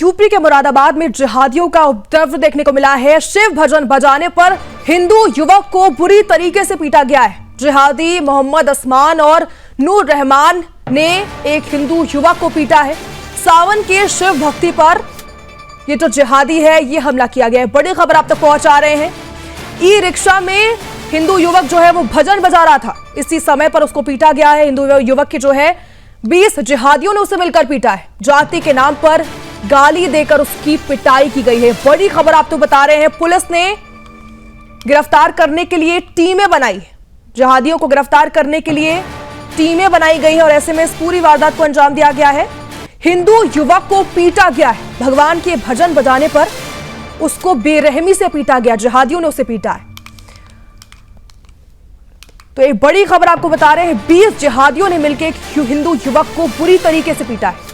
UP के मुरादाबाद में जिहादियों का उपद्रव देखने को मिला है। शिव भजन बजाने पर हिंदू युवक को बुरी तरीके से पीटा गया है। जिहादी मोहम्मद उस्मान और नूर रहमान ने एक हिंदू युवक को पीटा है। सावन के शिव भक्ति पर ये जो जिहादी है ये हमला किया गया है। बड़ी खबर आप तक पहुंचा रहे हैं। ई रिक्शा में हिंदू युवक जो है वो भजन बजा रहा था, इसी समय पर उसको पीटा गया है। हिंदू युवक की जो है 20 जिहादियों ने उसे मिलकर पीटा है। जाति के नाम पर गाली देकर उसकी पिटाई की गई है। बड़ी खबर आपको बता रहे हैं। पुलिस ने गिरफ्तार करने के लिए टीमें बनाई। जिहादियों को गिरफ्तार करने के लिए टीमें बनाई गई है और ऐसे में इस पूरी वारदात को अंजाम दिया गया है। हिंदू युवक को पीटा गया है। भगवान के भजन बजाने पर उसको बेरहमी से पीटा गया। जिहादियों ने उसे पीटा है। तो एक बड़ी खबर आपको बता रहे हैं। 20 जिहादियों ने मिलकर एक हिंदू युवक को बुरी तरीके से पीटा है।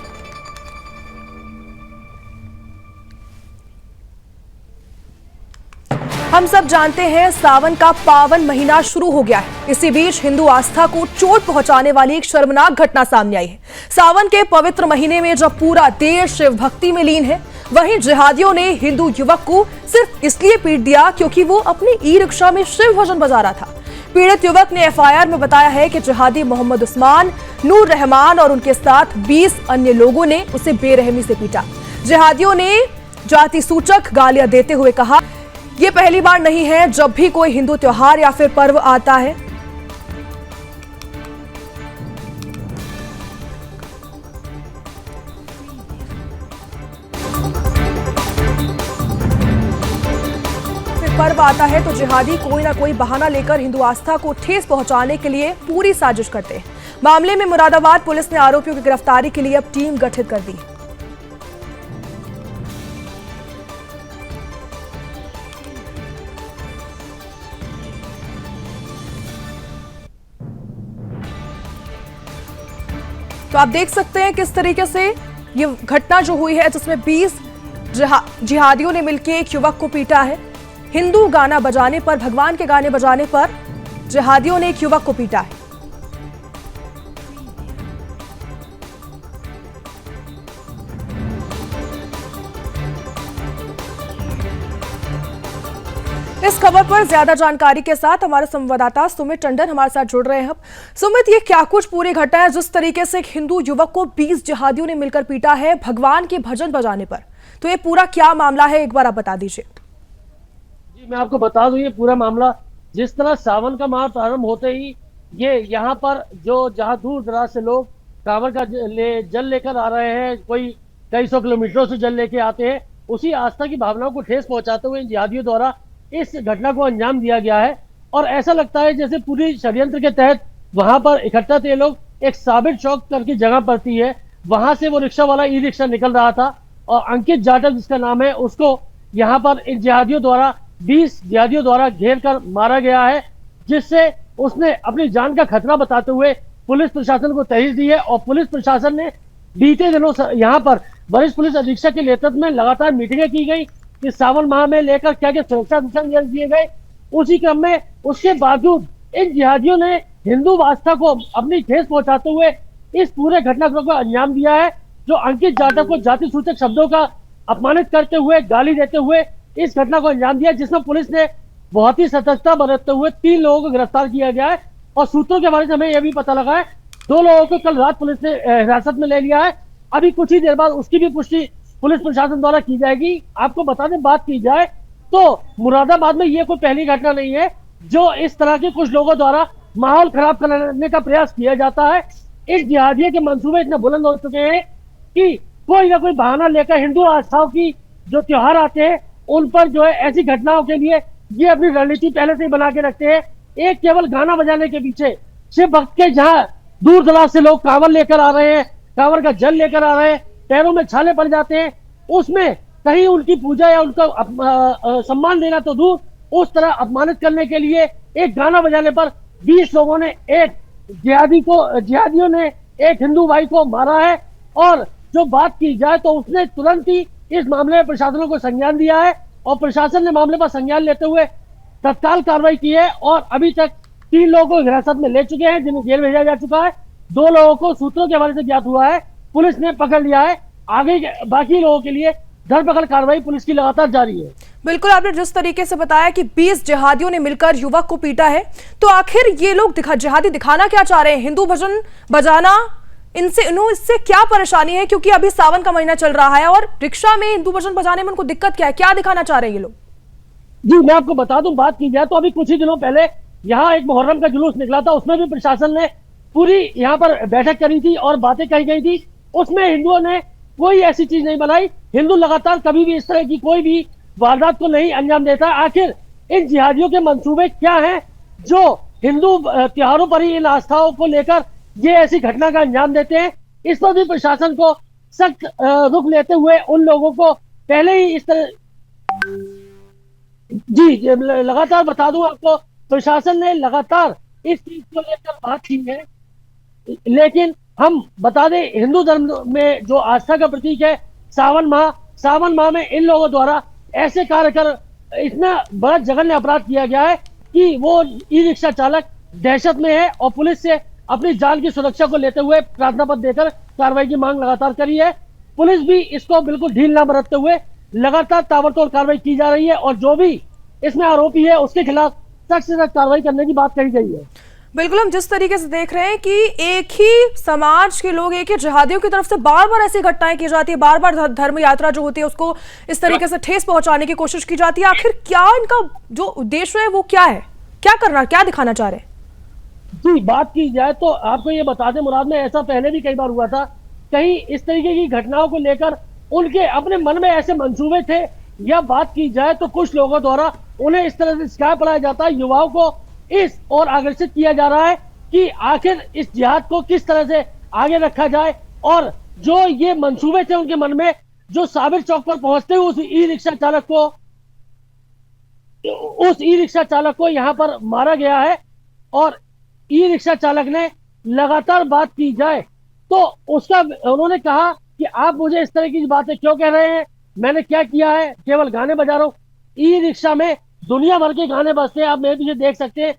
हम सब जानते हैं सावन का पावन महीना शुरू हो गया है। इसी बीच हिंदू आस्था को चोट पहुंचाने वाली एक शर्मनाक घटना सामने आई है। सावन के पवित्र महीने में जब पूरा देश शिव भक्ति में लीन है, वहीं जिहादियों ने हिंदू युवक को सिर्फ इसलिए पीट दिया क्योंकि वो अपनी ई रिक्शा में शिव भजन बजा रहा था। पीड़ित युवक ने एफआईआर में बताया है कि जिहादी मोहम्मद उस्मान, नूर रहमान और उनके साथ 20 अन्य लोगों ने उसे बेरहमी से पीटा। जिहादियों ने जाति सूचक गालियां देते हुए कहा, यह पहली बार नहीं है जब भी कोई हिंदू त्योहार या फिर पर्व आता है तो जिहादी कोई ना कोई बहाना लेकर हिंदू आस्था को ठेस पहुंचाने के लिए पूरी साजिश करते हैं। मामले में मुरादाबाद पुलिस ने आरोपियों की गिरफ्तारी के लिए अब टीम गठित कर दी। तो आप देख सकते हैं किस तरीके से ये घटना जो हुई है, जिसमें 20 जिहादियों ने मिलकर एक युवक को पीटा है। हिंदू गाना बजाने पर, भगवान के गाने बजाने पर जिहादियों ने एक युवक को पीटा है। इस खबर पर ज्यादा जानकारी के साथ हमारे संवाददाता सुमित टंडन हमारे साथ जुड़ रहे हैं। सुमित, ये क्या कुछ पूरी घटना है जिस तरीके से एक हिंदू युवक को 20 जिहादियों ने मिलकर पीटा है भगवान के भजन बजाने पर, तो ये पूरा क्या मामला है, एक बार आप बता दीजिए। जी, मैं आपको बता दूं, ये पूरा मामला जिस तरह सावन का माह प्रारंभ होते ही ये यहाँ पर जहाँ दूर दराज से लोग कांवड़ का जल लेकर आ रहे हैं, कोई कई सौ किलोमीटरों से जल लेके आते हैं, उसी आस्था की भावनाओं को ठेस पहुंचाते हुए जिहादियों द्वारा इस घटना को अंजाम दिया गया है। और ऐसा लगता है जैसे पूरी षड्यंत्र के तहत वहां पर इकट्ठा थे लोग। एक साबिर चौक करके जगह पड़ती है, वहां से वो रिक्शा वाला ई रिक्शा निकल रहा था और अंकित जाटव जिसका नाम है, उसको यहाँ पर इन जिहादियों द्वारा 20 जिहादियों द्वारा घेर कर मारा गया है, जिससे उसने अपनी जान का खतरा बताते हुए पुलिस प्रशासन को तहरीर दी है। और पुलिस प्रशासन ने बीते दिनों यहाँ पर वरिष्ठ पुलिस अधीक्षक के नेतृत्व में लगातार मीटिंगें की गई कि सावन माह में लेकर क्या क्या सुरक्षा दिशा निर्देश दिए गए। उसी क्रम में उसके बावजूद इन जिहादियों ने हिंदू आस्था को अपनी ठेस पहुंचाते हुए इस पूरे घटनाक्रम को अंजाम दिया है, जो अंकित जाटव को जाति सूचक शब्दों का अपमानित करते हुए, गाली देते हुए इस घटना को अंजाम दिया, जिसमें पुलिस ने बहुत ही सतर्कता बरतते हुए 3 लोगों को गिरफ्तार किया गया है। और सूत्रों के बारे में हमें यह भी पता लगा है 2 लोगों को कल रात पुलिस ने हिरासत में ले लिया है। अभी कुछ ही देर बाद उसकी भी पुष्टि पुलिस प्रशासन द्वारा की जाएगी। आपको बता दें, बात की जाए तो मुरादाबाद में ये कोई पहली घटना नहीं है जो इस तरह के कुछ लोगों द्वारा माहौल खराब करने का प्रयास किया जाता है। इस जिहादियों के मंसूबे इतने बुलंद हो चुके हैं कि कोई ना कोई बहाना लेकर हिंदू आस्थाओं की जो त्योहार आते हैं उन पर जो है ऐसी घटनाओं के लिए ये अपनी रणनीति पहले से ही बना के रखते हैं। एक केवल गाना बजाने के पीछे शिव भक्त के जहां दूर दराज से लोग कांवड़ लेकर आ रहे हैं, कांवड़ का जल लेकर आ रहे हैं, पैरों में छाले पड़ जाते हैं, उसमें कहीं उनकी पूजा या उनका सम्मान देना तो दूर, उस तरह अपमानित करने के लिए एक गाना बजाने पर 20 लोगों ने एक जिहादियों ने एक हिंदू भाई को मारा है। और जो बात की जाए तो उसने तुरंत ही इस मामले में प्रशासन को संज्ञान दिया है और प्रशासन ने मामले पर संज्ञान लेते हुए तत्काल कार्रवाई की है और अभी तक 3 लोगों को हिरासत में ले चुके हैं, जिन्हें जेल भेजा जा चुका है। 2 लोगों को सूत्रों के हवाले से ज्ञात हुआ है, पुलिस ने पकड़ लिया है। आगे बाकी लोगों के लिए धरपकड़ कार्रवाई पुलिस की लगातार जारी है। बिल्कुल, आपने जिस तरीके से बताया कि 20 जिहादियों ने मिलकर युवक को पीटा है, तो आखिर ये लोग जिहादी दिखाना क्या चाह रहे हैं? हिंदू भजन बजाना इससे क्या परेशानी है? क्योंकि अभी सावन का महीना चल रहा है और रिक्शा में हिंदू भजन बजाने में उनको दिक्कत क्या है? क्या दिखाना चाह रहे हैं ये लोग? जी मैं आपको बता दूं, बात की जाए तो अभी कुछ ही दिनों पहले यहाँ एक मुहर्रम का जुलूस निकला था, उसमें भी प्रशासन ने पूरी यहाँ पर बैठक करी थी और बातें कही गई थी। उसमें हिंदुओं ने कोई ऐसी चीज नहीं बनाई। हिंदू लगातार कभी भी इस तरह की कोई भी वारदात को नहीं अंजाम देता। आखिर इन जिहादियों के मंसूबे क्या हैं जो हिंदू त्योहारों पर ही इन आस्थाओं को लेकर ये ऐसी घटना का अंजाम देते हैं? इस पर भी प्रशासन को सख्त रुख लेते हुए उन लोगों को पहले ही इस तरह जी लगातार बता दूं आपको, प्रशासन ने लगातार इस चीज को लेकर बात की है। लेकिन हम बता दें, हिंदू धर्म में जो आस्था का प्रतीक है सावन माह में इन लोगों द्वारा ऐसे कार्य कर इतना बड़ा जघन्य अपराध किया गया है कि वो ई रिक्शा चालक दहशत में है और पुलिस से अपनी जान की सुरक्षा को लेते हुए प्रार्थना पत्र देकर कार्रवाई की मांग लगातार करी है। पुलिस भी इसको बिल्कुल ढील न बरतते हुए लगातार ताबड़तोड़ कार्रवाई की जा रही है और जो भी इसमें आरोपी है उसके खिलाफ सख्त से सख्त कार्रवाई करने की बात कही गई है। बिल्कुल, हम जिस तरीके से देख रहे हैं कि एक ही समाज के लोग, एक ही जिहादियों की तरफ से बार बार ऐसी घटनाएं की जाती है, बार बार धर्म यात्रा जो होती है उसको इस तरीके से ठेस पहुंचाने की कोशिश की जाती है। आखिर क्या इनका जो उद्देश्य है वो क्या है? क्या दिखाना चाह रहे हैं? जी बात की जाए तो आपको ये बता दें मुराद में, ऐसा पहले भी कई बार हुआ था। कहीं इस तरीके की घटनाओं को लेकर उनके अपने मन में ऐसे मंसूबे थे, या बात की जाए तो कुछ लोगों द्वारा उन्हें इस तरह से सिखाया पढ़ाया जाता है, युवाओं को इस और आकर्षित किया जा रहा है कि आखिर इस जिहाद को किस तरह से आगे रखा जाए। और जो ये मंसूबे थे उनके मन में, जो साबिर चौक पर पहुंचते हुए उस ई रिक्शा चालक को यहाँ पर मारा गया है। और ई रिक्शा चालक ने लगातार बात की जाए तो उन्होंने कहा कि आप मुझे इस तरह की बातें क्यों कह रहे हैं, मैंने क्या किया है, केवल गाने बजा रहा हूं। ई रिक्शा में दुनिया भर के गाने बजते हैं, आप मेरे पीछे देख सकते हैं,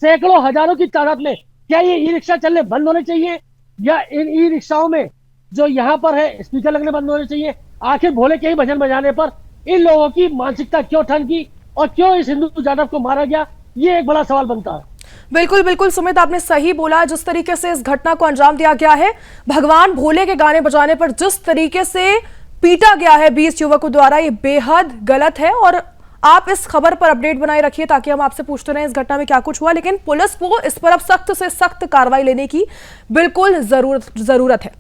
सैकड़ों हजारों की तादाद में। क्या ये ई रिक्शा चलने बंद होने चाहिए, या इन ई रिक्शाओं में जो यहाँ पर है स्पीकर लगने बंद होने चाहिए? आखिर भोले के ही भजन बजाने पर इन लोगों की मानसिकता क्यों ठन की और क्यों इस हिंदू जादव को मारा गया, ये एक बड़ा सवाल बनता है। बिल्कुल सुमित, आपने सही बोला। जिस तरीके से इस घटना को अंजाम दिया गया है, भगवान भोले के गाने बजाने पर जिस तरीके से पीटा गया है 20 युवकों द्वारा, ये बेहद गलत है। और आप इस खबर पर अपडेट बनाए रखिए ताकि हम आपसे पूछते रहें इस घटना में क्या कुछ हुआ। लेकिन पुलिस को इस पर अब सख्त से सख्त कार्रवाई लेने की बिल्कुल जरूरत है।